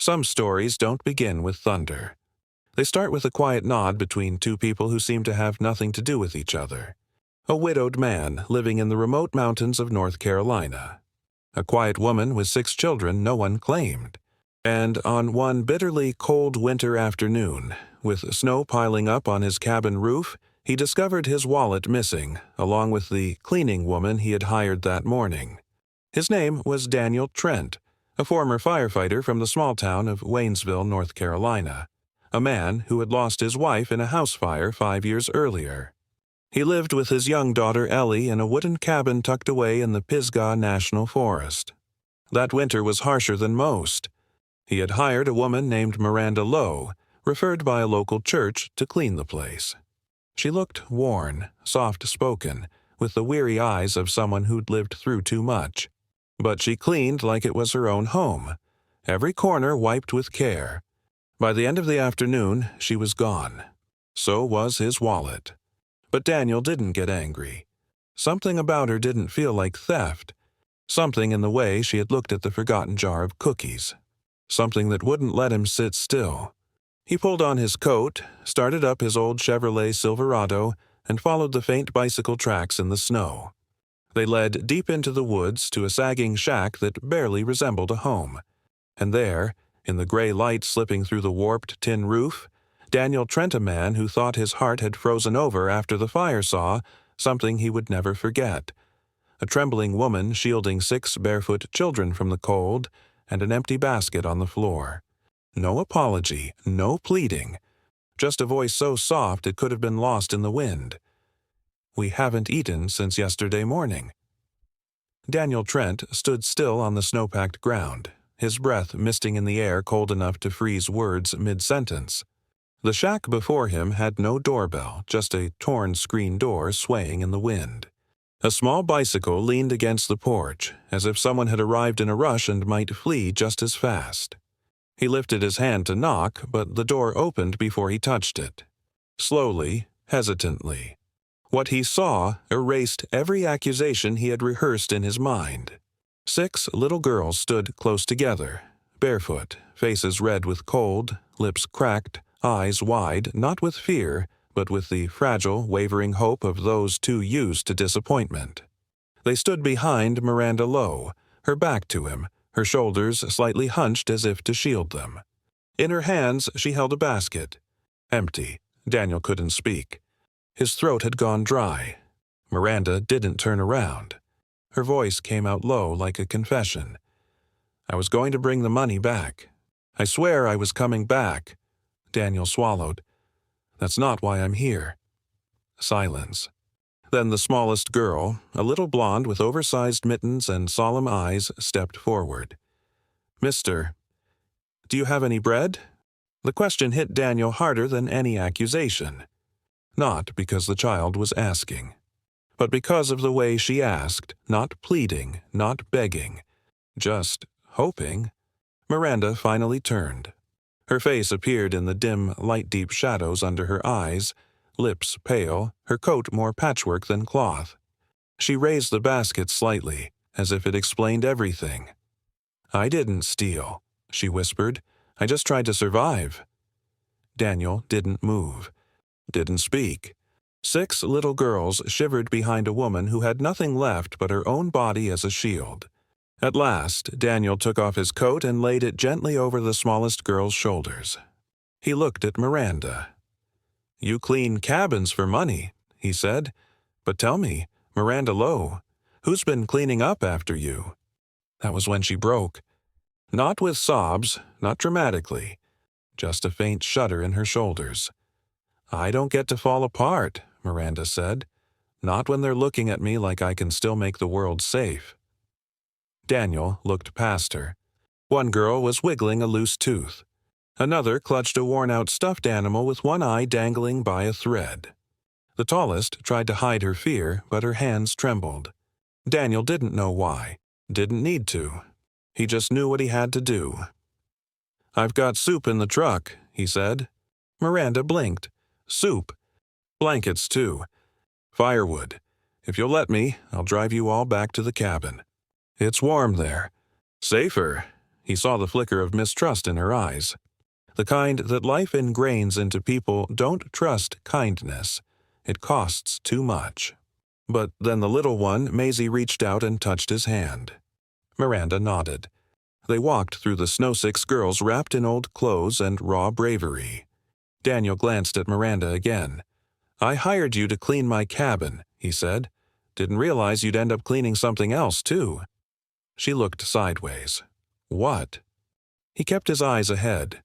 Some stories don't begin with thunder. They start with a quiet nod between two people who seem to have nothing to do with each other. A widowed man living in the remote mountains of North Carolina. A quiet woman with 6 children no one claimed. And on one bitterly cold winter afternoon, with snow piling up on his cabin roof, he discovered his wallet missing, along with the cleaning woman he had hired that morning. His name was Daniel Trent, a former firefighter from the small town of Waynesville, North Carolina, a man who had lost his wife in a house fire 5 years earlier. He lived with his young daughter Ellie in a wooden cabin tucked away in the Pisgah National Forest. That winter was harsher than most. He had hired a woman named Miranda Lowe, referred by a local church, to clean the place. She looked worn, soft-spoken, with the weary eyes of someone who'd lived through too much. But she cleaned like it was her own home, every corner wiped with care. By the end of the afternoon, she was gone. So was his wallet. But Daniel didn't get angry. Something about her didn't feel like theft. Something in the way she had looked at the forgotten jar of cookies. Something that wouldn't let him sit still. He pulled on his coat, started up his old Chevrolet Silverado, and followed the faint bicycle tracks in the snow. They led deep into the woods to a sagging shack that barely resembled a home. And there, in the gray light slipping through the warped tin roof, Daniel Trent, a man who thought his heart had frozen over after the fire, saw something he would never forget. A trembling woman shielding 6 barefoot children from the cold, and an empty basket on the floor. No apology, no pleading. Just a voice so soft it could have been lost in the wind. "We haven't eaten since yesterday morning." Daniel Trent stood still on the snow-packed ground, his breath misting in the air cold enough to freeze words mid-sentence. The shack before him had no doorbell, just a torn screen door swaying in the wind. A small bicycle leaned against the porch, as if someone had arrived in a rush and might flee just as fast. He lifted his hand to knock, but the door opened before he touched it. Slowly, hesitantly. What he saw erased every accusation he had rehearsed in his mind. 6 little girls stood close together, barefoot, faces red with cold, lips cracked, eyes wide, not with fear, but with the fragile, wavering hope of those too used to disappointment. They stood behind Miranda Lowe, her back to him, her shoulders slightly hunched as if to shield them. In her hands she held a basket. Empty. Daniel couldn't speak. His throat had gone dry. Miranda didn't turn around. Her voice came out low like a confession. "I was going to bring the money back. I swear I was coming back." Daniel swallowed. "That's not why I'm here." Silence. Then the smallest girl, a little blonde with oversized mittens and solemn eyes, stepped forward. "Mister, do you have any bread?" The question hit Daniel harder than any accusation. Not because the child was asking, but because of the way she asked, not pleading, not begging, just hoping. Miranda finally turned. Her face appeared in the dim, light-deep shadows under her eyes, lips pale, her coat more patchwork than cloth. She raised the basket slightly, as if it explained everything. "I didn't steal," she whispered. "I just tried to survive." Daniel didn't move, didn't speak. 6 little girls shivered behind a woman who had nothing left but her own body as a shield. At last, Daniel took off his coat and laid it gently over the smallest girl's shoulders. He looked at Miranda. "You clean cabins for money," he said. "But tell me, Miranda Lowe, who's been cleaning up after you?" That was when she broke. Not with sobs, not dramatically, just a faint shudder in her shoulders. "I don't get to fall apart," Miranda said. "Not when they're looking at me like I can still make the world safe." Daniel looked past her. One girl was wiggling a loose tooth. Another clutched a worn-out stuffed animal with one eye dangling by a thread. The tallest tried to hide her fear, but her hands trembled. Daniel didn't know why, didn't need to. He just knew what he had to do. "I've got soup in the truck," he said. Miranda blinked. "Soup. Blankets, too. Firewood. If you'll let me, I'll drive you all back to the cabin. It's warm there. Safer. He saw the flicker of mistrust in her eyes. The kind that life ingrains into people don't trust kindness. It costs too much. But then the little one, Maisie, reached out and touched his hand. Miranda nodded. They walked through the Snow Six girls wrapped in old clothes and raw bravery. Daniel glanced at Miranda again. "I hired you to clean my cabin," he said. "Didn't realize you'd end up cleaning something else, too." She looked sideways. "What?" He kept his eyes ahead.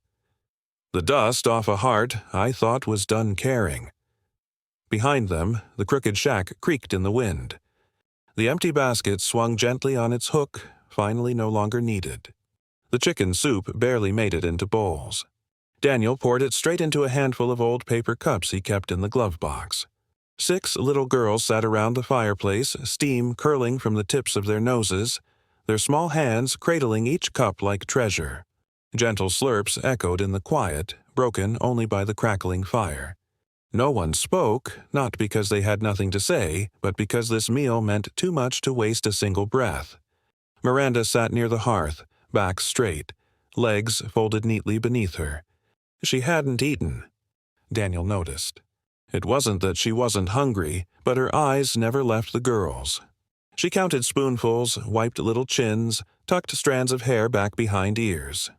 "The dust off a heart I thought was done caring." Behind them, the crooked shack creaked in the wind. The empty basket swung gently on its hook, finally no longer needed. The chicken soup barely made it into bowls. Daniel poured it straight into a handful of old paper cups he kept in the glove box. 6 little girls sat around the fireplace, steam curling from the tips of their noses, their small hands cradling each cup like treasure. Gentle slurps echoed in the quiet, broken only by the crackling fire. No one spoke, not because they had nothing to say, but because this meal meant too much to waste a single breath. Miranda sat near the hearth, back straight, legs folded neatly beneath her. She hadn't eaten. Daniel noticed. It wasn't that she wasn't hungry, but her eyes never left the girls. She counted spoonfuls, wiped little chins, tucked strands of hair back behind ears.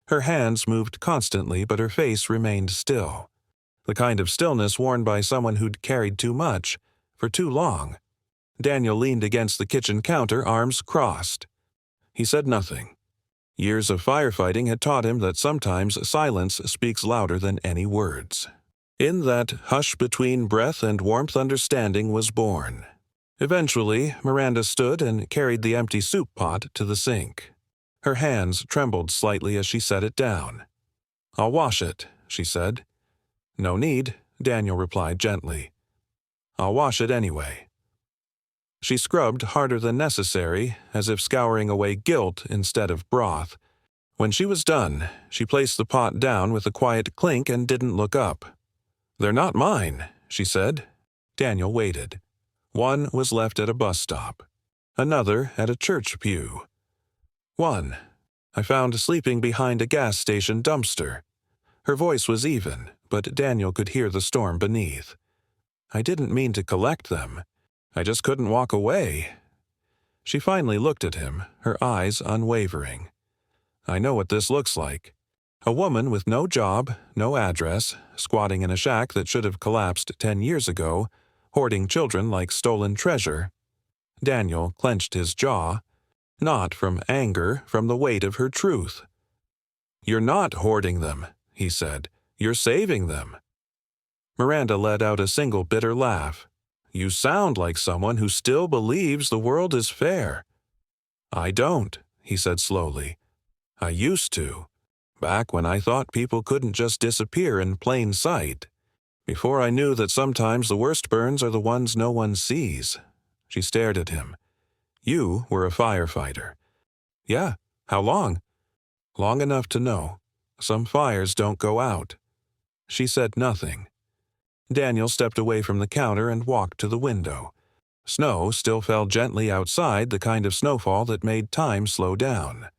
Her hands moved constantly, but her face remained still. The kind of stillness worn by someone who'd carried too much, for too long. Daniel leaned against the kitchen counter, arms crossed. He said nothing. Years of firefighting had taught him that sometimes silence speaks louder than any words. In that hush between breath and warmth understanding was born. Eventually, Miranda stood and carried the empty soup pot to the sink. Her hands trembled slightly as she set it down. "I'll wash it," she said. "No need," Daniel replied gently. "I'll wash it anyway." She scrubbed harder than necessary, as if scouring away guilt instead of broth. When she was done, she placed the pot down with a quiet clink and didn't look up. "They're not mine," she said. Daniel waited. One was left at a bus stop. Another at a church pew. One I found sleeping behind a gas station dumpster. Her voice was even, but Daniel could hear the storm beneath. "I didn't mean to collect them. I just couldn't walk away." She finally looked at him, her eyes unwavering. "I know what this looks like. A woman with no job, no address, squatting in a shack that should have collapsed 10 years ago, hoarding children like stolen treasure." Daniel clenched his jaw. Not from anger, from the weight of her truth. "You're not hoarding them," he said. "You're saving them." Miranda let out a single bitter laugh. "You sound like someone who still believes the world is fair." "I don't," he said slowly. "I used to. Back when I thought people couldn't just disappear in plain sight. Before I knew that sometimes the worst burns are the ones no one sees." She stared at him. "You were a firefighter." "Yeah. How long?" "Long enough to know. Some fires don't go out." She said nothing. Daniel stepped away from the counter and walked to the window. Snow still fell gently outside, the kind of snowfall that made time slow down.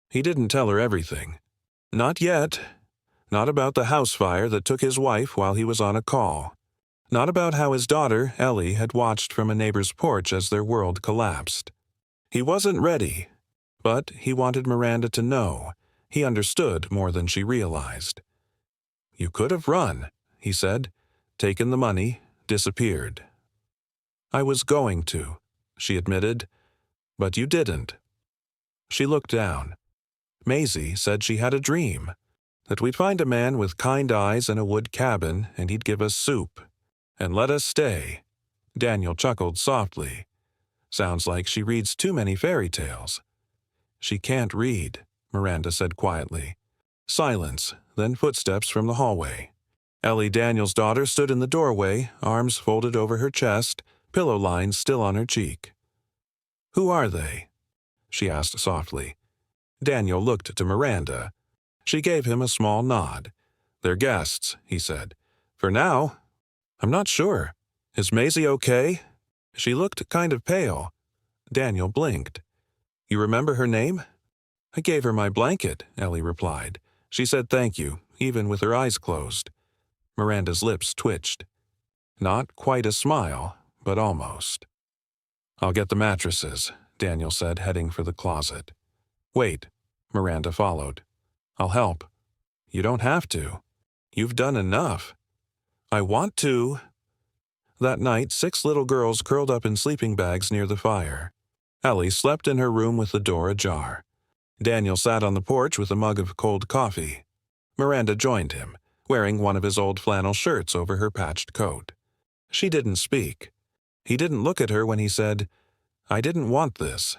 He didn't tell her everything. Not yet. Not about the house fire that took his wife while he was on a call. Not about how his daughter, Ellie, had watched from a neighbor's porch as their world collapsed. He wasn't ready, but he wanted Miranda to know. He understood more than she realized. "You could have run," he said, "taken the money, disappeared." "I was going to," she admitted, "but you didn't." She looked down. Maisie said she had a dream, that we'd find a man with kind eyes in a wood cabin and he'd give us soup and let us stay. Daniel chuckled softly. "Sounds like she reads too many fairy tales." "She can't read," Miranda said quietly. Silence, then footsteps from the hallway. Ellie, Daniel's daughter, stood in the doorway, arms folded over her chest, pillow lines still on her cheek. "Who are they?" she asked softly. Daniel looked to Miranda. She gave him a small nod. "They're guests," he said. "For now. I'm not sure. Is Maisie okay?" She looked kind of pale. Daniel blinked. "You remember her name?" I gave her my blanket, Ellie replied. She said thank you, even with her eyes closed. Miranda's lips twitched. Not quite a smile, but almost. I'll get the mattresses, Daniel said, heading for the closet. Wait, Miranda followed. I'll help. You don't have to. You've done enough. I want to. That night, 6 little girls curled up in sleeping bags near the fire. Ellie slept in her room with the door ajar. Daniel sat on the porch with a mug of cold coffee. Miranda joined him, wearing one of his old flannel shirts over her patched coat. She didn't speak. He didn't look at her when he said, I didn't want this.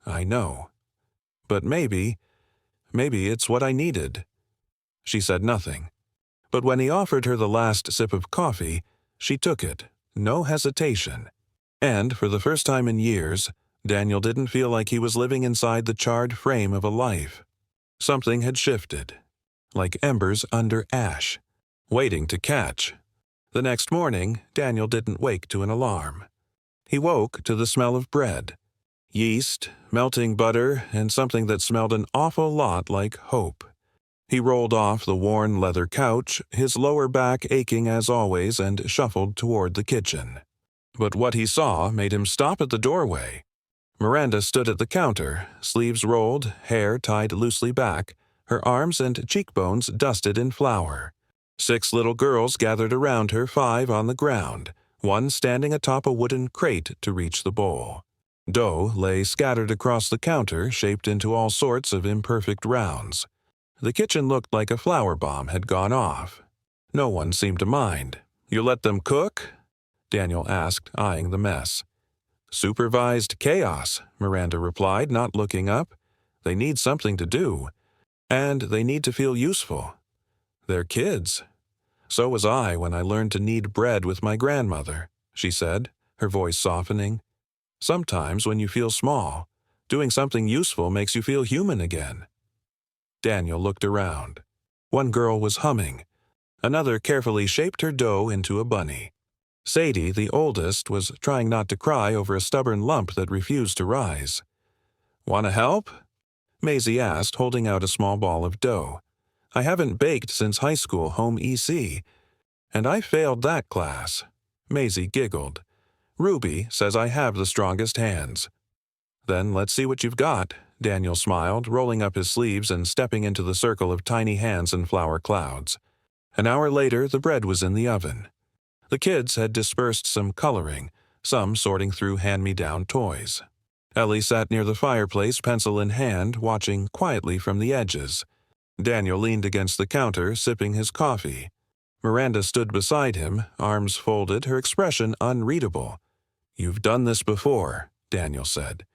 I know. But maybe it's what I needed. She said nothing. But when he offered her the last sip of coffee, she took it, no hesitation. And for the first time in years, Daniel didn't feel like he was living inside the charred frame of a life. Something had shifted, like embers under ash, waiting to catch. The next morning, Daniel didn't wake to an alarm. He woke to the smell of bread, yeast, melting butter, and something that smelled an awful lot like hope. He rolled off the worn leather couch, his lower back aching as always, and shuffled toward the kitchen. But what he saw made him stop at the doorway. Miranda stood at the counter, sleeves rolled, hair tied loosely back, her arms and cheekbones dusted in flour. 6 little girls gathered around her, 5 on the ground, one standing atop a wooden crate to reach the bowl. Dough lay scattered across the counter, shaped into all sorts of imperfect rounds. The kitchen looked like a flour bomb had gone off. No one seemed to mind. You let them cook? Daniel asked, eyeing the mess. Supervised chaos, Miranda replied, not looking up. They need something to do. And they need to feel useful. They're kids. So was I when I learned to knead bread with my grandmother, she said, her voice softening. Sometimes when you feel small, doing something useful makes you feel human again. Daniel looked around. One girl was humming. Another carefully shaped her dough into a bunny. Sadie, the oldest, was trying not to cry over a stubborn lump that refused to rise. Want to help? Maisie asked, holding out a small ball of dough. I haven't baked since high school home EC, and I failed that class. Maisie giggled. Ruby says I have the strongest hands. Then let's see what you've got, Daniel smiled, rolling up his sleeves and stepping into the circle of tiny hands and flour clouds. An hour later, the bread was in the oven. The kids had dispersed some coloring, some sorting through hand-me-down toys. Ellie sat near the fireplace, pencil in hand, watching quietly from the edges. Daniel leaned against the counter, sipping his coffee. Miranda stood beside him, arms folded, her expression unreadable. You've done this before, Daniel said.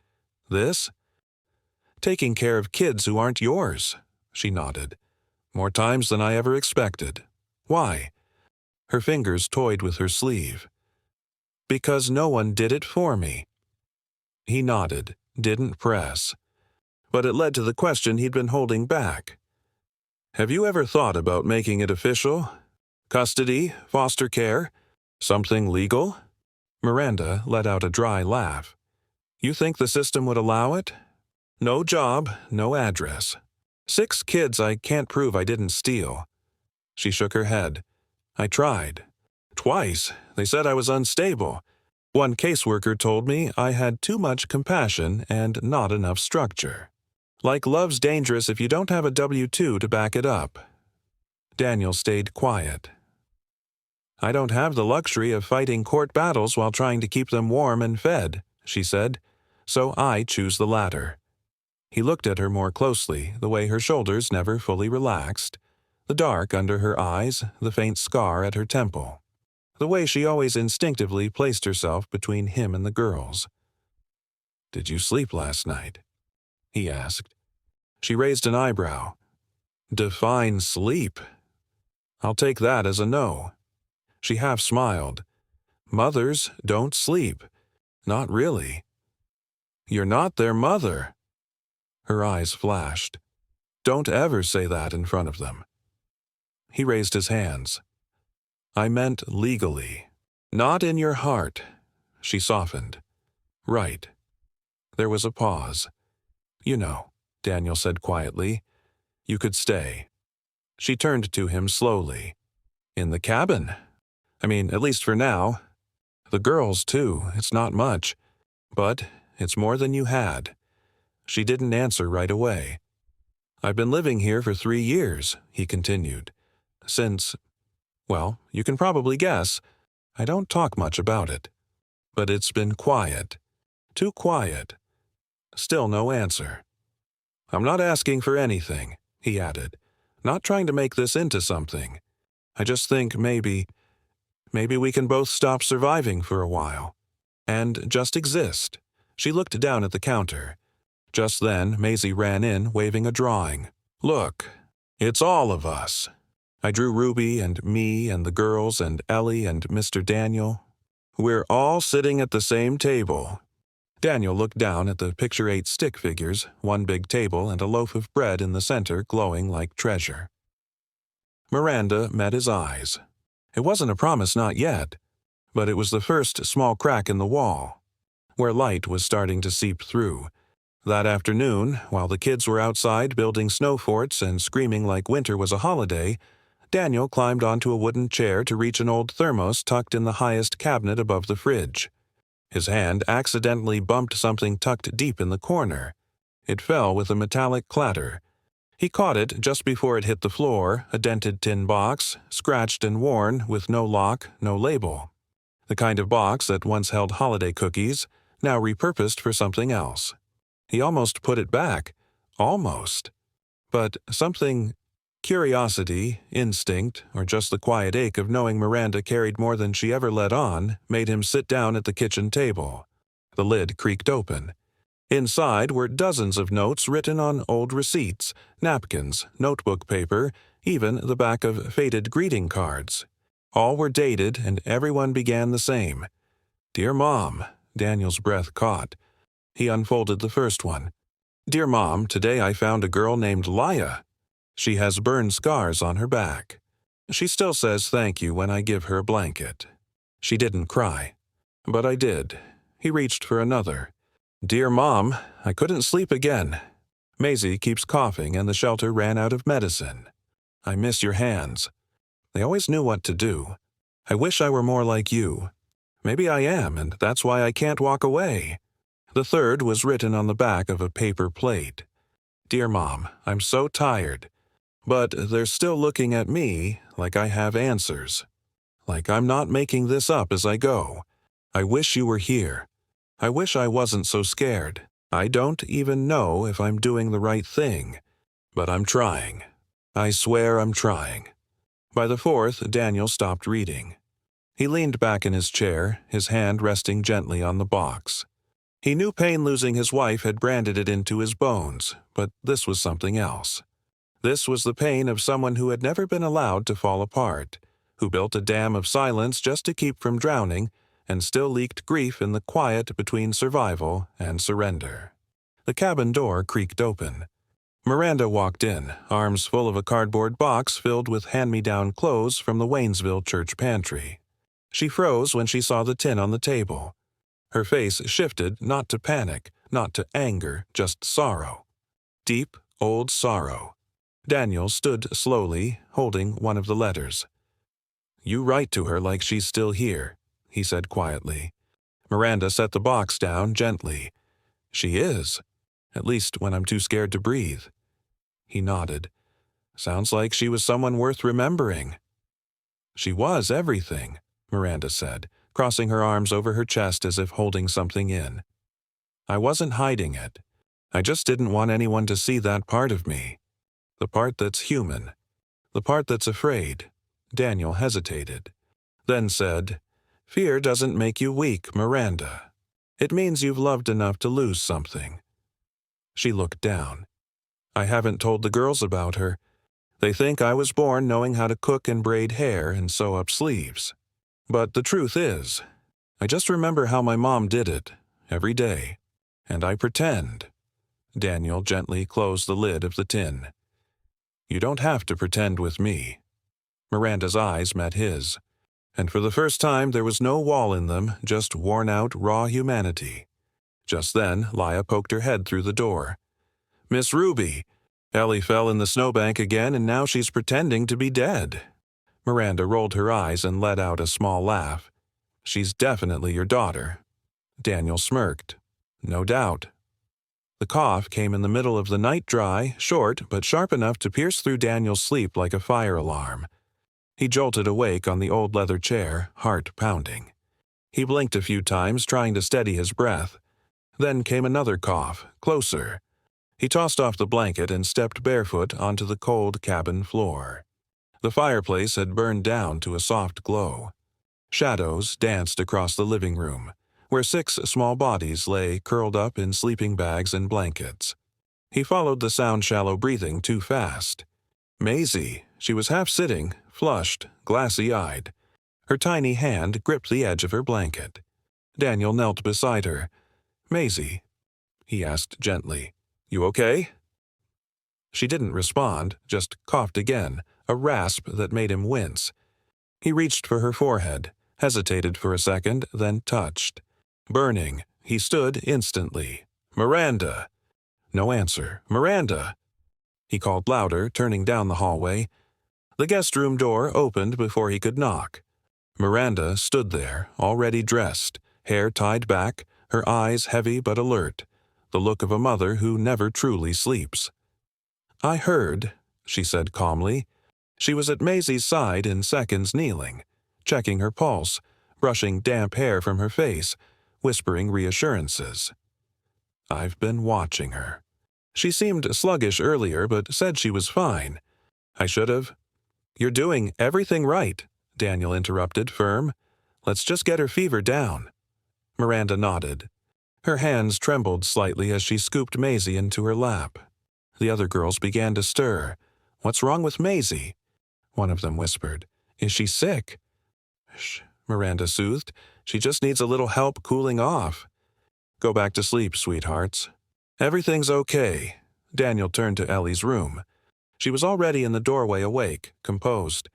This? Taking care of kids who aren't yours, she nodded. More times than I ever expected. Why? Her fingers toyed with her sleeve. Because no one did it for me. He nodded, didn't press. But it led to the question he'd been holding back. Have you ever thought about making it official? Custody, foster care, something legal? Miranda let out a dry laugh. You think the system would allow it? No job, no address. 6 kids I can't prove I didn't steal. She shook her head. I tried. Twice. They said I was unstable. One caseworker told me I had too much compassion and not enough structure. Like love's dangerous if you don't have a W-2 to back it up. Daniel stayed quiet. I don't have the luxury of fighting court battles while trying to keep them warm and fed, she said, so I choose the latter. He looked at her more closely, the way her shoulders never fully relaxed, the dark under her eyes, the faint scar at her temple, the way she always instinctively placed herself between him and the girls. Did you sleep last night? He asked. She raised an eyebrow. Define sleep. I'll take that as a no. She half smiled. Mothers don't sleep. Not really. You're not their mother. Her eyes flashed. Don't ever say that in front of them. He raised his hands. I meant legally. Not in your heart. She softened. Right. There was a pause. You know. Daniel said quietly. "You could stay." She turned to him slowly. "In the cabin? I mean, at least for now. The girls, too, it's not much. But it's more than you had." She didn't answer right away. "I've been living here for 3 years," he continued. "Since, well, you can probably guess. I don't talk much about it. But it's been quiet. Too quiet." Still no answer. "I'm not asking for anything," he added. "Not trying to make this into something. I just think maybe we can both stop surviving for a while. And just exist." She looked down at the counter. Just then, Maisie ran in, waving a drawing. "Look, it's all of us. I drew Ruby and me and the girls and Ellie and Mr. Daniel. We're all sitting at the same table." Daniel looked down at the Picture 8 stick figures, one big table and a loaf of bread in the center glowing like treasure. Miranda met his eyes. It wasn't a promise not yet, but it was the first small crack in the wall, where light was starting to seep through. That afternoon, while the kids were outside building snow forts and screaming like winter was a holiday, Daniel climbed onto a wooden chair to reach an old thermos tucked in the highest cabinet above the fridge. His hand accidentally bumped something tucked deep in the corner. It fell with a metallic clatter. He caught it just before it hit the floor, a dented tin box, scratched and worn, with no lock, no label. The kind of box that once held holiday cookies, now repurposed for something else. He almost put it back. Almost. But something, curiosity, instinct, or just the quiet ache of knowing Miranda carried more than she ever let on, made him sit down at the kitchen table. The lid creaked open. Inside were dozens of notes written on old receipts, napkins, notebook paper, even the back of faded greeting cards. All were dated, and everyone began the same. "Dear Mom," Daniel's breath caught. He unfolded the first one. "Dear Mom, today I found a girl named Laya. She has burn scars on her back. She still says thank you when I give her a blanket." She didn't cry. But I did. He reached for another. "Dear Mom, I couldn't sleep again. Maisie keeps coughing and the shelter ran out of medicine. I miss your hands. They always knew what to do. I wish I were more like you. Maybe I am, and that's why I can't walk away." The third was written on the back of a paper plate. "Dear Mom, I'm so tired. But they're still looking at me like I have answers. Like I'm not making this up as I go. I wish you were here. I wish I wasn't so scared. I don't even know if I'm doing the right thing. But I'm trying. I swear I'm trying." By the fourth, Daniel stopped reading. He leaned back in his chair, his hand resting gently on the box. He knew pain losing his wife had branded it into his bones, but this was something else. This was the pain of someone who had never been allowed to fall apart, who built a dam of silence just to keep from drowning, and still leaked grief in the quiet between survival and surrender. The cabin door creaked open. Miranda walked in, arms full of a cardboard box filled with hand-me-down clothes from the Waynesville church pantry. She froze when she saw the tin on the table. Her face shifted not to panic, not to anger, just sorrow. Deep, old sorrow. Daniel stood slowly, holding one of the letters. "You write to her like she's still here," he said quietly. Miranda set the box down gently. "She is. At least when I'm too scared to breathe." He nodded. "Sounds like she was someone worth remembering." "She was everything," Miranda said, crossing her arms over her chest as if holding something in. "I wasn't hiding it. I just didn't want anyone to see that part of me. The part that's human. The part that's afraid." Daniel hesitated, then said, "Fear doesn't make you weak, Miranda. It means you've loved enough to lose something." She looked down. "I haven't told the girls about her. They think I was born knowing how to cook and braid hair and sew up sleeves. But the truth is, I just remember how my mom did it, every day. And I pretend." Daniel gently closed the lid of the tin. "You don't have to pretend with me." Miranda's eyes met his, and for the first time there was no wall in them, just worn-out, raw humanity. Just then, Laya poked her head through the door. Miss Ruby. Ellie fell in the snowbank again and now she's pretending to be dead. Miranda rolled her eyes and let out a small laugh. She's definitely your daughter. Daniel smirked. No doubt. The cough came in the middle of the night dry, short, but sharp enough to pierce through Daniel's sleep like a fire alarm. He jolted awake on the old leather chair, heart pounding. He blinked a few times, trying to steady his breath. Then came another cough, closer. He tossed off the blanket and stepped barefoot onto the cold cabin floor. The fireplace had burned down to a soft glow. Shadows danced across the living room, where 6 small bodies lay curled up in sleeping bags and blankets. He followed the sound shallow breathing too fast. Maisie, she was half sitting, flushed, glassy-eyed. Her tiny hand gripped the edge of her blanket. Daniel knelt beside her. "Maisie," he asked gently, "you okay?" She didn't respond, just coughed again, a rasp that made him wince. He reached for her forehead, hesitated for a second, then touched. Burning, he stood instantly. "Miranda!" No answer. "Miranda!" He called louder, turning down the hallway. The guest room door opened before he could knock. Miranda stood there, already dressed, hair tied back, her eyes heavy but alert, the look of a mother who never truly sleeps. "I heard," she said calmly. She was at Maisie's side in seconds, kneeling, checking her pulse, brushing damp hair from her face, whispering reassurances. "I've been watching her. She seemed sluggish earlier, but said she was fine. I should have—" "You're doing everything right," Daniel interrupted, firm. "Let's just get her fever down." Miranda nodded. Her hands trembled slightly as she scooped Maisie into her lap. The other girls began to stir. "What's wrong with Maisie?" One of them whispered. "Is she sick?" "Shh," Miranda soothed. "She just needs a little help cooling off. Go back to sleep, sweethearts. Everything's okay." Daniel turned to Ellie's room. She was already in the doorway, awake, composed.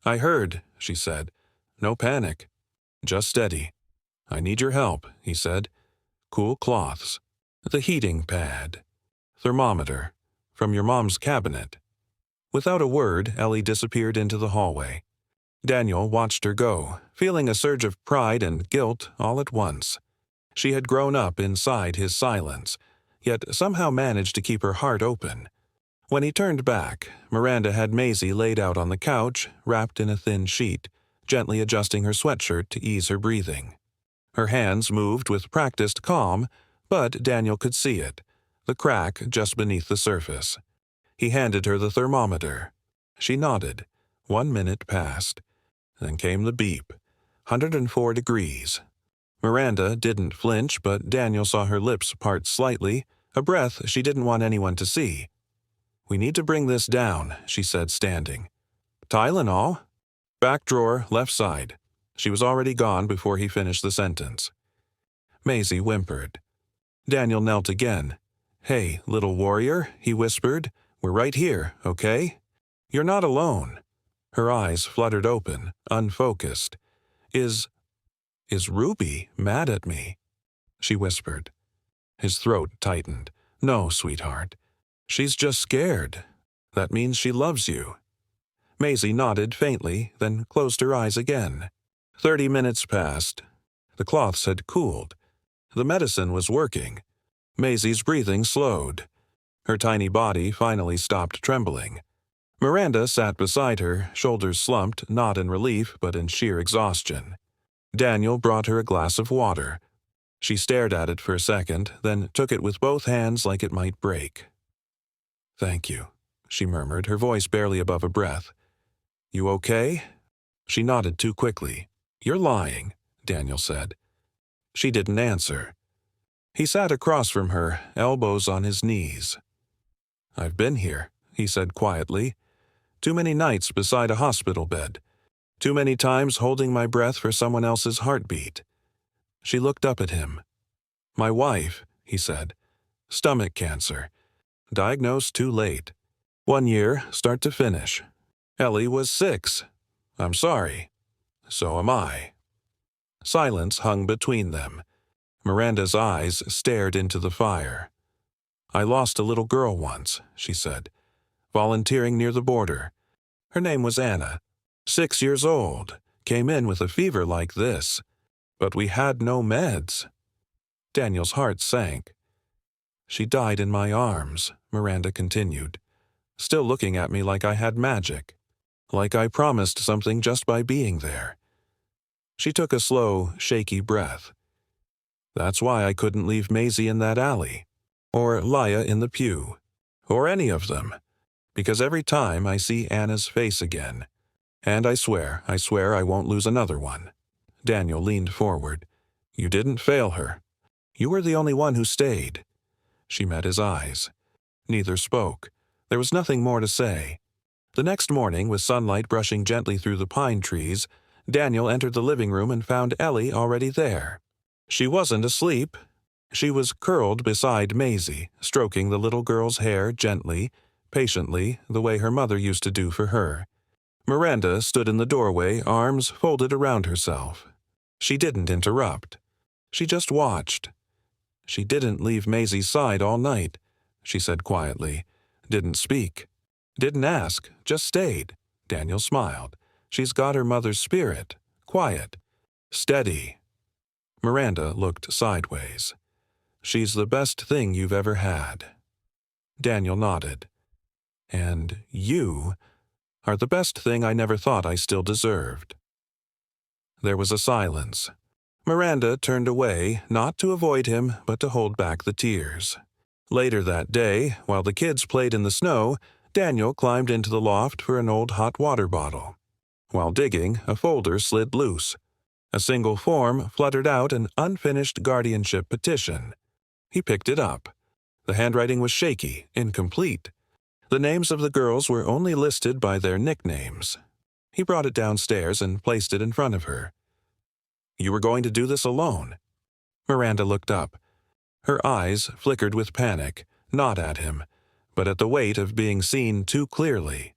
"I heard," she said. "No panic. Just steady. I need your help," he said. "Cool cloths. The heating pad. Thermometer. From your mom's cabinet." Without a word, Ellie disappeared into the hallway. Daniel watched her go, feeling a surge of pride and guilt all at once. She had grown up inside his silence, yet somehow managed to keep her heart open. When he turned back, Miranda had Maisie laid out on the couch, wrapped in a thin sheet, gently adjusting her sweatshirt to ease her breathing. Her hands moved with practiced calm, but Daniel could see it, the crack just beneath the surface. He handed her the thermometer. She nodded. 1 minute passed. Then came the beep. 104 degrees. Miranda didn't flinch, but Daniel saw her lips part slightly, a breath she didn't want anyone to see. "We need to bring this down," she said, standing. "Tylenol?" "Back drawer, left side." She was already gone before he finished the sentence. Maisie whimpered. Daniel knelt again. "Hey, little warrior," he whispered. "We're right here, okay? You're not alone." Her eyes fluttered open, unfocused. Is Ruby mad at me?" she whispered. His throat tightened. "No, sweetheart. She's just scared. That means she loves you." Maisie nodded faintly, then closed her eyes again. 30 minutes passed. The cloths had cooled. The medicine was working. Maisie's breathing slowed. Her tiny body finally stopped trembling. Miranda sat beside her, shoulders slumped, not in relief but in sheer exhaustion. Daniel brought her a glass of water. She stared at it for a second, then took it with both hands like it might break. "Thank you," she murmured, her voice barely above a breath. "You okay?" She nodded too quickly. "You're lying," Daniel said. She didn't answer. He sat across from her, elbows on his knees. "I've been here," he said quietly. "Too many nights beside a hospital bed. Too many times holding my breath for someone else's heartbeat." She looked up at him. "My wife," he said. "Stomach cancer. Diagnosed too late. 1 year, start to finish. Ellie was 6. I'm sorry. So am I." Silence hung between them. Miranda's eyes stared into the fire. I lost a little girl once, she said, volunteering near the border. Her name was Anna, 6 years old, came in with a fever like this. But we had no meds. Daniel's heart sank. She died in my arms, Miranda continued, still looking at me like I had magic, like I promised something just by being there. She took a slow, shaky breath. That's why I couldn't leave Maisie in that alley, or Laya in the pew, or any of them, because every time I see Anna's face again, and I swear I won't lose another one. Daniel leaned forward. You didn't fail her. You were the only one who stayed. She met his eyes. Neither spoke. There was nothing more to say. The next morning, with sunlight brushing gently through the pine trees, Daniel entered the living room and found Ellie already there. She wasn't asleep. She was curled beside Maisie, stroking the little girl's hair gently, patiently, the way her mother used to do for her. Miranda stood in the doorway, arms folded around herself. She didn't interrupt. She just watched. She didn't leave Maisie's side all night, she said quietly. Didn't speak. Didn't ask, just stayed. Daniel smiled. She's got her mother's spirit. Quiet. Steady. Miranda looked sideways. She's the best thing you've ever had. Daniel nodded. And you are the best thing I never thought I still deserved. There was a silence. Miranda turned away, not to avoid him, but to hold back the tears. Later that day, while the kids played in the snow, Daniel climbed into the loft for an old hot water bottle. While digging, a folder slid loose. A single form fluttered out, an unfinished guardianship petition. He picked it up. The handwriting was shaky, incomplete. The names of the girls were only listed by their nicknames. He brought it downstairs and placed it in front of her. You were going to do this alone? Miranda looked up. Her eyes flickered with panic, not at him, but at the weight of being seen too clearly.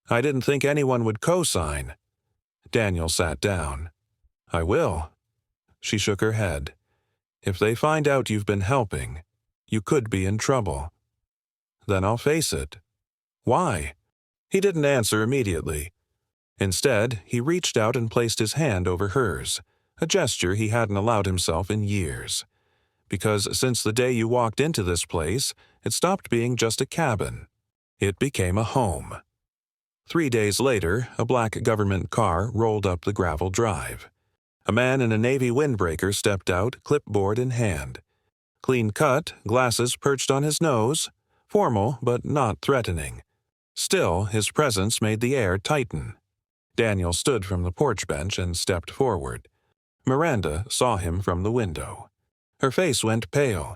I didn't think anyone would co-sign. Daniel sat down. I will. She shook her head. If they find out you've been helping, you could be in trouble. Then I'll face it. Why? He didn't answer immediately. Instead, he reached out and placed his hand over hers, a gesture he hadn't allowed himself in years. Because since the day you walked into this place, it stopped being just a cabin. It became a home. 3 days later, a black government car rolled up the gravel drive. A man in a navy windbreaker stepped out, clipboard in hand. Clean cut, glasses perched on his nose, formal but not threatening. Still, his presence made the air tighten. Daniel stood from the porch bench and stepped forward. Miranda saw him from the window. Her face went pale.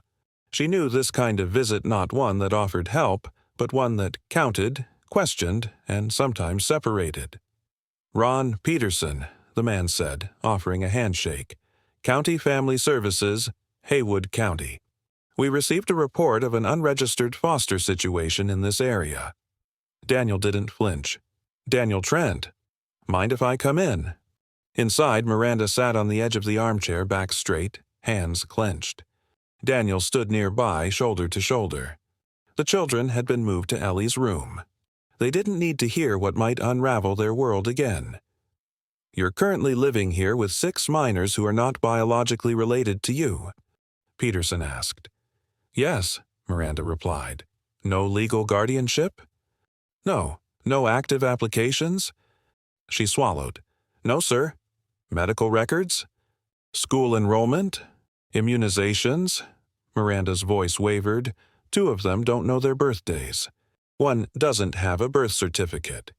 She knew this kind of visit not one that offered help, but one that counted, questioned, and sometimes separated. Ron Peterson, the man said, offering a handshake. County Family Services, Haywood County. We received a report of an unregistered foster situation in this area. Daniel didn't flinch. Daniel Trent. Mind if I come in? Inside, Miranda sat on the edge of the armchair, back straight, hands clenched. Daniel stood nearby, shoulder to shoulder. The children had been moved to Ellie's room. They didn't need to hear what might unravel their world again. You're currently living here with 6 minors who are not biologically related to you, Peterson asked. Yes, Miranda replied. No legal guardianship? No. No active applications? She swallowed. No, sir. Medical records? School enrollment? Immunizations? Miranda's voice wavered. 2 of them don't know their birthdays. 1 doesn't have a birth certificate.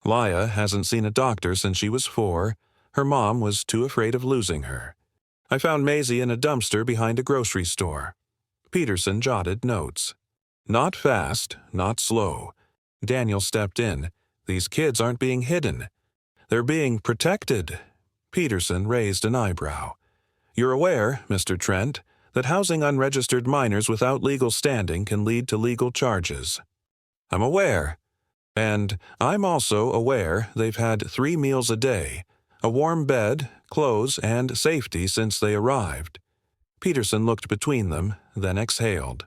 Laya hasn't seen a doctor since she was 4. Her mom was too afraid of losing her. I found Maisie in a dumpster behind a grocery store. Peterson jotted notes. Not fast, not slow. Daniel stepped in. These kids aren't being hidden. They're being protected. Peterson raised an eyebrow. You're aware, Mr. Trent, that housing unregistered minors without legal standing can lead to legal charges. I'm aware. And I'm also aware they've had 3 meals a day, a warm bed, clothes, and safety since they arrived. Peterson looked between them, then exhaled.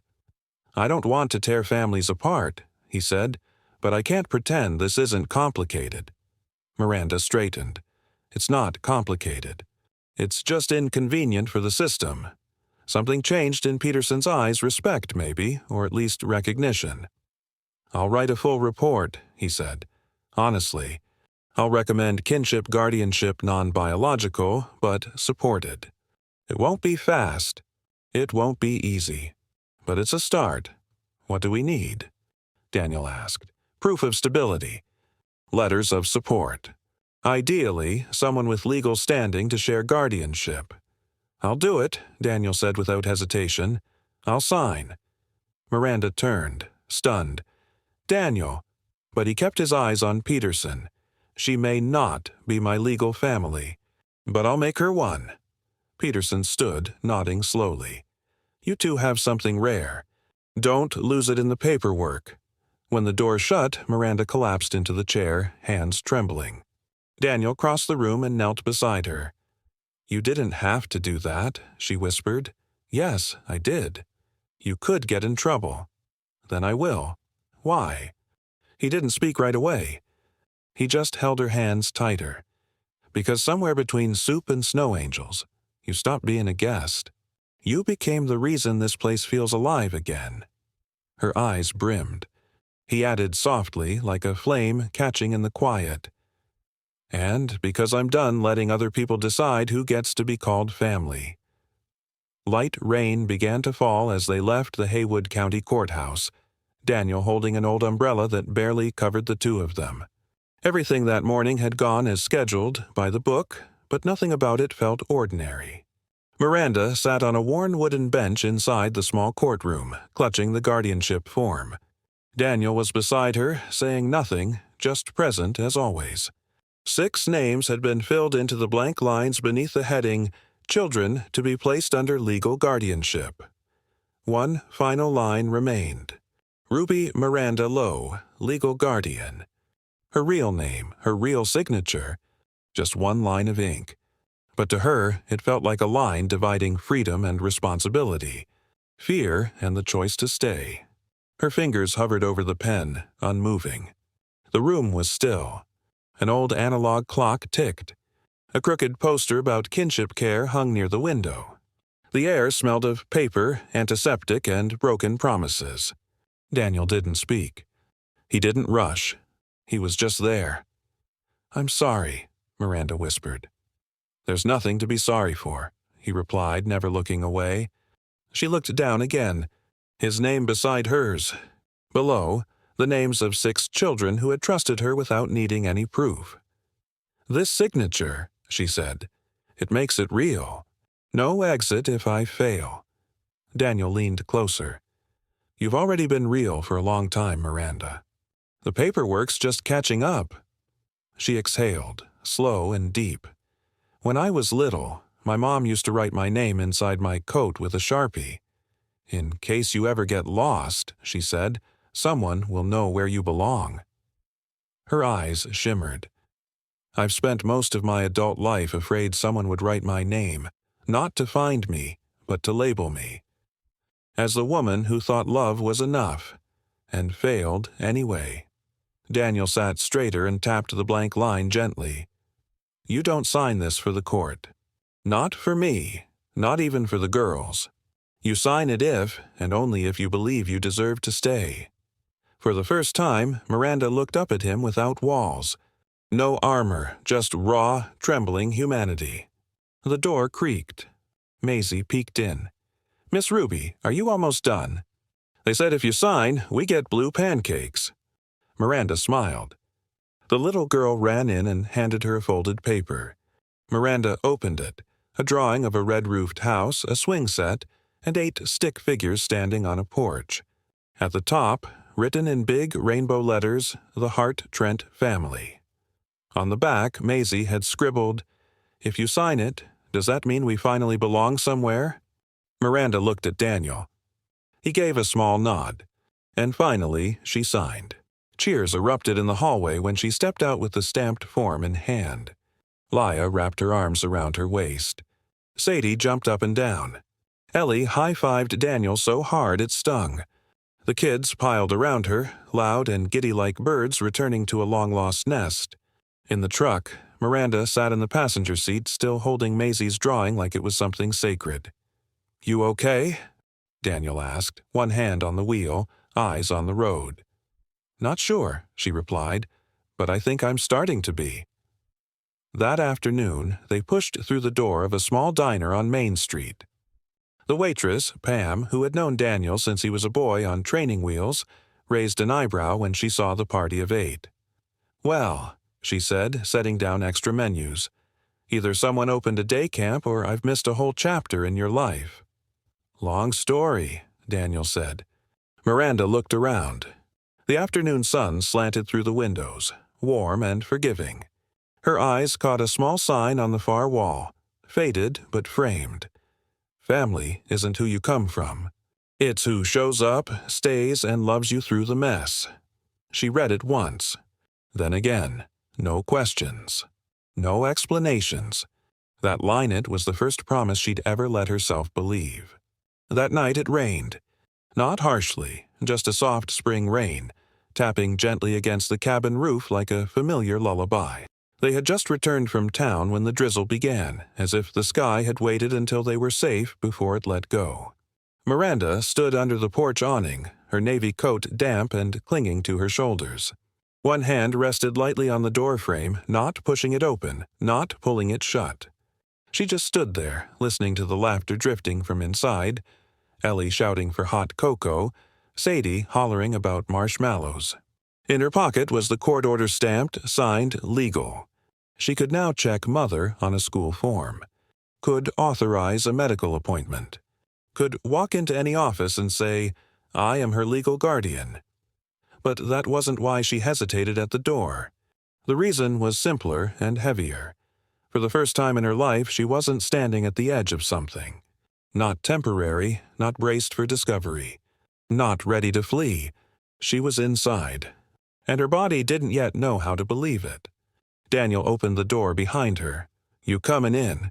I don't want to tear families apart, he said, but I can't pretend this isn't complicated. Miranda straightened. It's not complicated. It's just inconvenient for the system. Something changed in Peterson's eyes, respect maybe, or at least recognition. I'll write a full report, he said. Honestly, I'll recommend kinship guardianship non-biological, but supported. It won't be fast. It won't be easy. But it's a start. What do we need? Daniel asked. Proof of stability. Letters of support. Ideally, someone with legal standing to share guardianship. I'll do it, Daniel said without hesitation. I'll sign. Miranda turned, stunned. Daniel. But he kept his eyes on Peterson. She may not be my legal family, but I'll make her one. Peterson stood, nodding slowly. You two have something rare. Don't lose it in the paperwork. When the door shut, Miranda collapsed into the chair, hands trembling. Daniel crossed the room and knelt beside her. You didn't have to do that, she whispered. Yes, I did. You could get in trouble. Then I will. Why? He didn't speak right away. He just held her hands tighter. Because somewhere between soup and snow angels, you stopped being a guest. You became the reason this place feels alive again. Her eyes brimmed. He added softly, like a flame catching in the quiet. And because I'm done letting other people decide who gets to be called family. Light rain began to fall as they left the Haywood County Courthouse, Daniel holding an old umbrella that barely covered the two of them. Everything that morning had gone as scheduled, by the book, but nothing about it felt ordinary. Miranda sat on a worn wooden bench inside the small courtroom, clutching the guardianship form. Daniel was beside her, saying nothing, just present as always. 6 names had been filled into the blank lines beneath the heading, Children to be placed under legal guardianship. One final line remained. Ruby Miranda Lowe, legal guardian. Her real name, her real signature, just one line of ink. But to her, it felt like a line dividing freedom and responsibility, fear and the choice to stay. Her fingers hovered over the pen, unmoving. The room was still. An old analog clock ticked. A crooked poster about kinship care hung near the window. The air smelled of paper, antiseptic, and broken promises. Daniel didn't speak. He didn't rush. He was just there. I'm sorry, Miranda whispered. There's nothing to be sorry for, he replied, never looking away. She looked down again, his name beside hers. Below, the names of 6 children who had trusted her without needing any proof. This signature, she said, it makes it real. No exit if I fail. Daniel leaned closer. You've already been real for a long time, Miranda. The paperwork's just catching up. She exhaled, slow and deep. When I was little, my mom used to write my name inside my coat with a Sharpie. In case you ever get lost, she said, someone will know where you belong. Her eyes shimmered. I've spent most of my adult life afraid someone would write my name, not to find me, but to label me. As the woman who thought love was enough, and failed anyway. Daniel sat straighter and tapped the blank line gently. You don't sign this for the court. Not for me, not even for the girls. You sign it if, and only if you believe you deserve to stay. For the first time, Miranda looked up at him without walls. No armor, just raw, trembling humanity. The door creaked. Maisie peeked in. Miss Ruby, are you almost done? They said if you sign, we get blue pancakes. Miranda smiled. The little girl ran in and handed her a folded paper. Miranda opened it, a drawing of a red-roofed house, a swing set, and 8 stick figures standing on a porch. At the top, written in big rainbow letters, the Hart Trent family. On the back, Maisie had scribbled, If you sign it, does that mean we finally belong somewhere? Miranda looked at Daniel. He gave a small nod, and finally she signed. Cheers erupted in the hallway when she stepped out with the stamped form in hand. Leah wrapped her arms around her waist. Sadie jumped up and down. Ellie high-fived Daniel so hard it stung. The kids piled around her, loud and giddy like birds returning to a long-lost nest. In the truck, Miranda sat in the passenger seat, still holding Maisie's drawing like it was something sacred. "You okay?" Daniel asked, one hand on the wheel, eyes on the road. "Not sure," she replied, "but I think I'm starting to be." That afternoon, they pushed through the door of a small diner on Main Street. The waitress, Pam, who had known Daniel since he was a boy on training wheels, raised an eyebrow when she saw the party of 8. "Well," she said, setting down extra menus, "either someone opened a day camp or I've missed a whole chapter in your life." "Long story," Daniel said. Miranda looked around. The afternoon sun slanted through the windows, warm and forgiving. Her eyes caught a small sign on the far wall, faded but framed. "Family isn't who you come from. It's who shows up, stays, and loves you through the mess." She read it once. Then again. No questions. No explanations. That line it was the first promise she'd ever let herself believe. That night it rained. Not harshly, just a soft spring rain, tapping gently against the cabin roof like a familiar lullaby. They had just returned from town when the drizzle began, as if the sky had waited until they were safe before it let go. Miranda stood under the porch awning, her navy coat damp and clinging to her shoulders. One hand rested lightly on the door frame, not pushing it open, not pulling it shut. She just stood there, listening to the laughter drifting from inside, Ellie shouting for hot cocoa, Sadie hollering about marshmallows. In her pocket was the court order stamped, signed, legal. She could now check Mother on a school form. Could authorize a medical appointment. Could walk into any office and say, "I am her legal guardian." But that wasn't why she hesitated at the door. The reason was simpler and heavier. For the first time in her life, she wasn't standing at the edge of something. Not temporary, not braced for discovery. Not ready to flee. She was inside. And her body didn't yet know how to believe it. Daniel opened the door behind her. "You comin' in?"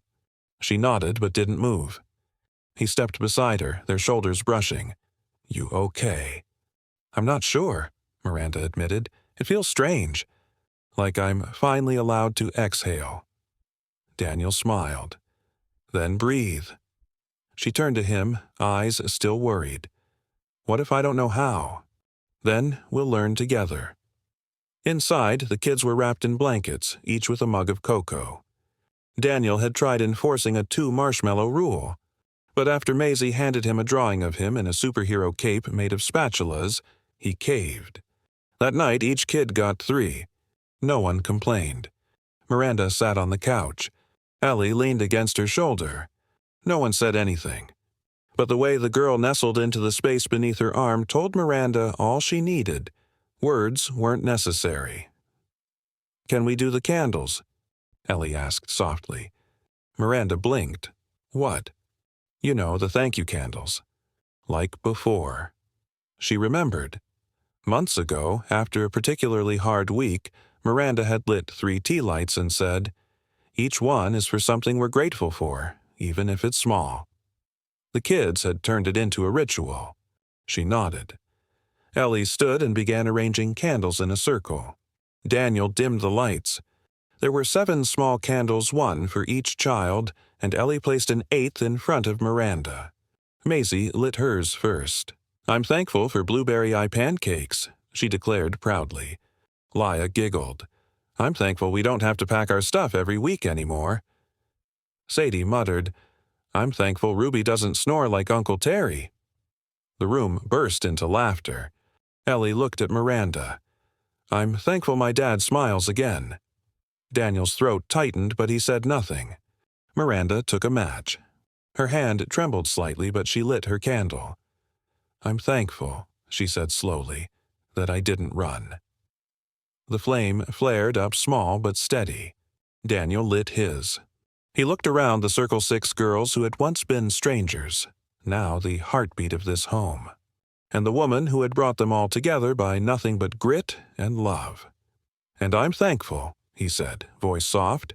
She nodded but didn't move. He stepped beside her, their shoulders brushing. "You okay?" "I'm not sure," Miranda admitted. "It feels strange. Like I'm finally allowed to exhale." Daniel smiled. "Then breathe." She turned to him, eyes still worried. "What if I don't know how?" "Then we'll learn together." Inside, the kids were wrapped in blankets, each with a mug of cocoa. Daniel had tried enforcing a 2-marshmallow rule. But after Maisie handed him a drawing of him in a superhero cape made of spatulas, he caved. That night, each kid got 3. No one complained. Miranda sat on the couch. Ellie leaned against her shoulder. No one said anything. But the way the girl nestled into the space beneath her arm told Miranda all she needed. Words weren't necessary. "Can we do the candles?" Ellie asked softly. Miranda blinked. "What?" "You know, the thank you candles." Like before. She remembered. Months ago, after a particularly hard week, Miranda had lit 3 tea lights and said, "Each one is for something we're grateful for, even if it's small." The kids had turned it into a ritual. She nodded. Ellie stood and began arranging candles in a circle. Daniel dimmed the lights. There were 7 small candles, 1 for each child, and Ellie placed an 8th in front of Miranda. Maisie lit hers first. "I'm thankful for blueberry eye pancakes," she declared proudly. Laya giggled. "I'm thankful we don't have to pack our stuff every week anymore." Sadie muttered, "I'm thankful Ruby doesn't snore like Uncle Terry." The room burst into laughter. Ellie looked at Miranda. "I'm thankful my dad smiles again." Daniel's throat tightened, but he said nothing. Miranda took a match. Her hand trembled slightly, but she lit her candle. "I'm thankful," she said slowly, "that I didn't run." The flame flared up small but steady. Daniel lit his. He looked around the Circle 6 girls who had once been strangers, now the heartbeat of this home, and the woman who had brought them all together by nothing but grit and love. "And I'm thankful," he said, voice soft,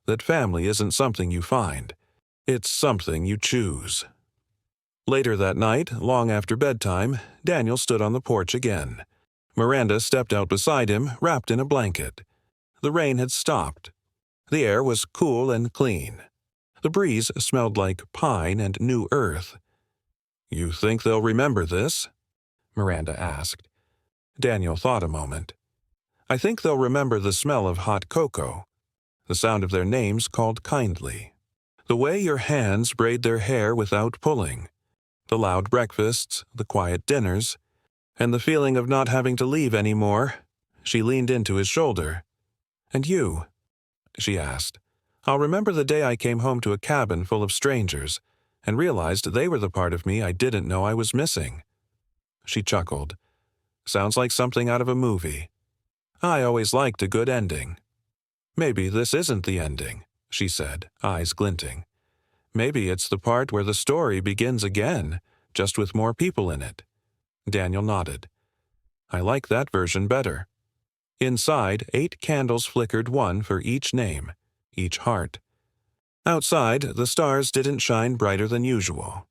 "that family isn't something you find. It's something you choose." Later that night, long after bedtime, Daniel stood on the porch again. Miranda stepped out beside him, wrapped in a blanket. The rain had stopped. The air was cool and clean. The breeze smelled like pine and new earth. "You think they'll remember this?" Miranda asked. Daniel thought a moment. "I think they'll remember the smell of hot cocoa, the sound of their names called kindly, the way your hands braid their hair without pulling, the loud breakfasts, the quiet dinners, and the feeling of not having to leave any more." She leaned into his shoulder. "And you?" she asked. "I'll remember the day I came home to a cabin full of strangers and realized they were the part of me I didn't know I was missing." She chuckled. "Sounds like something out of a movie. I always liked a good ending." "Maybe this isn't the ending," she said, eyes glinting. "Maybe it's the part where the story begins again, just with more people in it." Daniel nodded. "I like that version better." Inside, 8 candles flickered, one for each name, each heart. Outside, the stars didn't shine brighter than usual,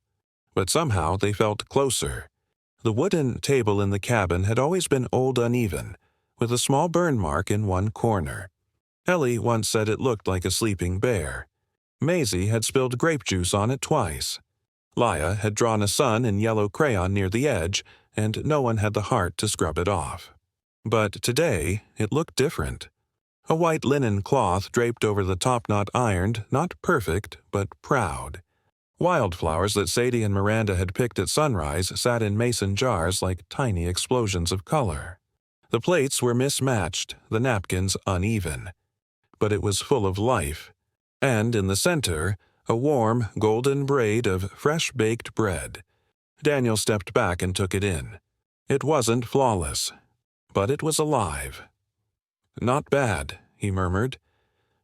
but somehow they felt closer. The wooden table in the cabin had always been old uneven, with a small burn mark in one corner. Ellie once said it looked like a sleeping bear. Maisie had spilled grape juice on it twice. Laya had drawn a sun in yellow crayon near the edge, and no one had the heart to scrub it off. But today, it looked different. A white linen cloth draped over the top knot ironed, not perfect, but proud. Wildflowers that Sadie and Miranda had picked at sunrise sat in mason jars like tiny explosions of color. The plates were mismatched, the napkins uneven. But it was full of life. And in the center, a warm, golden braid of fresh-baked bread. Daniel stepped back and took it in. It wasn't flawless, but it was alive. "Not bad," he murmured.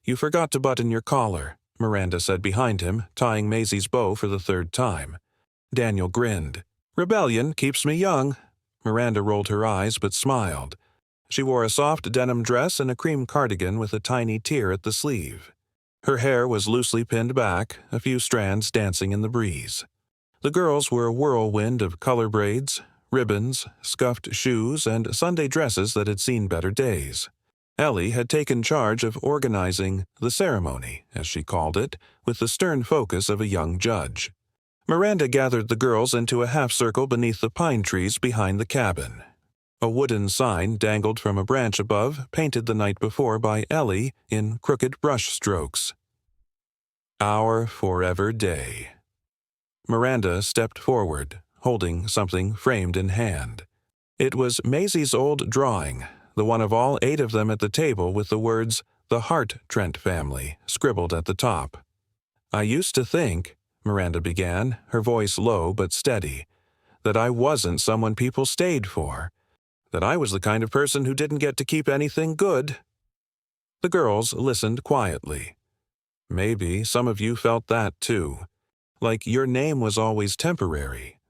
"You forgot to button your collar," Miranda said behind him, tying Maisie's bow for the 3rd time. Daniel grinned. "Rebellion keeps me young." Miranda rolled her eyes but smiled. She wore a soft denim dress and a cream cardigan with a tiny tear at the sleeve. Her hair was loosely pinned back, a few strands dancing in the breeze. The girls were a whirlwind of color braids, ribbons, scuffed shoes, and Sunday dresses that had seen better days. Ellie had taken charge of organizing the ceremony, as she called it, with the stern focus of a young judge. Miranda gathered the girls into a half-circle beneath the pine trees behind the cabin. A wooden sign dangled from a branch above, painted the night before by Ellie in crooked brush strokes. "Our forever day." Miranda stepped forward, holding something framed in hand. It was Maisie's old drawing, the one of all 8 of them at the table with the words, "The Hart Trent family," scribbled at the top. "I used to think," Miranda began, her voice low but steady, "that I wasn't someone people stayed for, that I was the kind of person who didn't get to keep anything good." The girls listened quietly. "Maybe some of you felt that too, like your name was always temporary,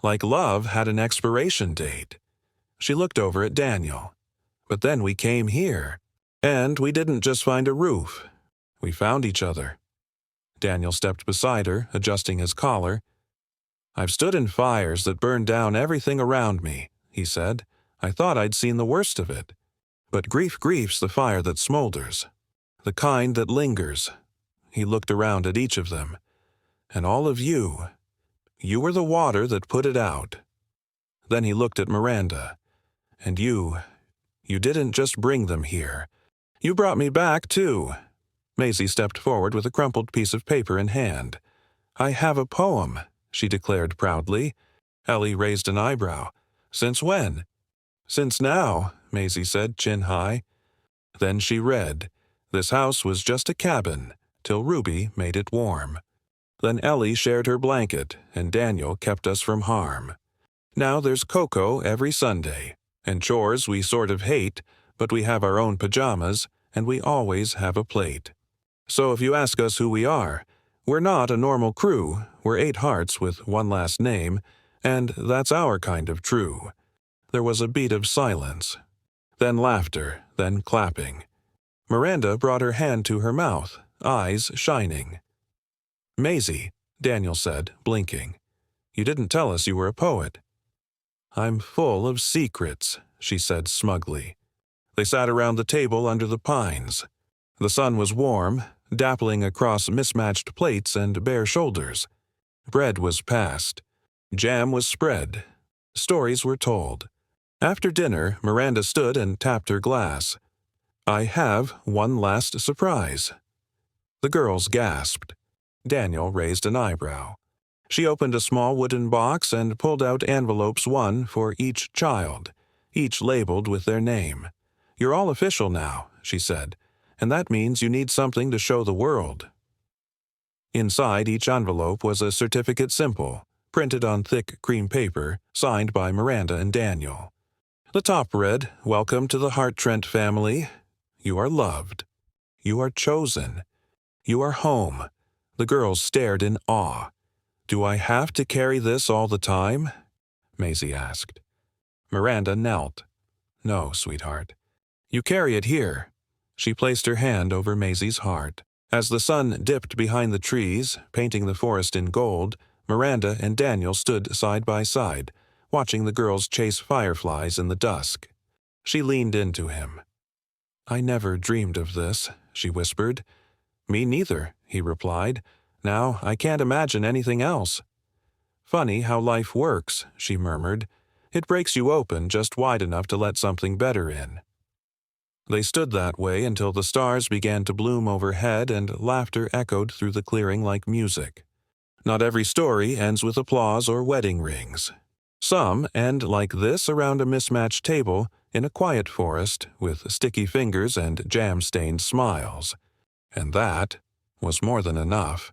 like love had an expiration date." She looked over at Daniel. "But then we came here, and we didn't just find a roof. We found each other." Daniel stepped beside her, adjusting his collar. "I've stood in fires that burned down everything around me," he said. "I thought I'd seen the worst of it. But grief's the fire that smolders, the kind that lingers." He looked around at each of them. "And all of you, you were the water that put it out." Then he looked at Miranda. "And you didn't just bring them here. You brought me back, too." Maisie stepped forward with a crumpled piece of paper in hand. "I have a poem," she declared proudly. Ellie raised an eyebrow. "Since when?" "Since now," Maisie said, chin high. Then she read, "This house was just a cabin, till Ruby made it warm. Then Ellie shared her blanket, and Daniel kept us from harm. Now there's cocoa every Sunday, and chores we sort of hate, but we have our own pajamas, and we always have a plate. So if you ask us who we are, we're not a normal crew, we're 8 hearts with one last name, and that's our kind of true." There was a beat of silence, then laughter, then clapping. Miranda brought her hand to her mouth, eyes shining. "Maisie," Daniel said, blinking. You didn't tell us you were a poet." "I'm full of secrets," she said smugly. They sat around the table under the pines. The sun was warm, dappling across mismatched plates and bare shoulders. Bread was passed. Jam was spread. Stories were told. After dinner, Miranda stood and tapped her glass. "I have one last surprise." The girls gasped. Daniel raised an eyebrow. She opened a small wooden box and pulled out envelopes, one for each child, each labeled with their name. "You're all official now," she said, "and that means you need something to show the world." Inside each envelope was a certificate simple, printed on thick cream paper, signed by Miranda and Daniel. The top read, "Welcome to the Hartranft family. You are loved. You are chosen. You are home." The girls stared in awe. "Do I have to carry this all the time?" Maisie asked. Miranda knelt. "No, sweetheart. You carry it here." She placed her hand over Maisie's heart. As the sun dipped behind the trees, painting the forest in gold, Miranda and Daniel stood side by side, watching the girls chase fireflies in the dusk. She leaned into him. "I never dreamed of this," she whispered. "Me neither," he replied. "Now I can't imagine anything else." "Funny how life works," she murmured. "It breaks you open just wide enough to let something better in." They stood that way until the stars began to bloom overhead and laughter echoed through the clearing like music. Not every story ends with applause or wedding rings. Some end like this around a mismatched table in a quiet forest with sticky fingers and jam-stained smiles. And that was more than enough.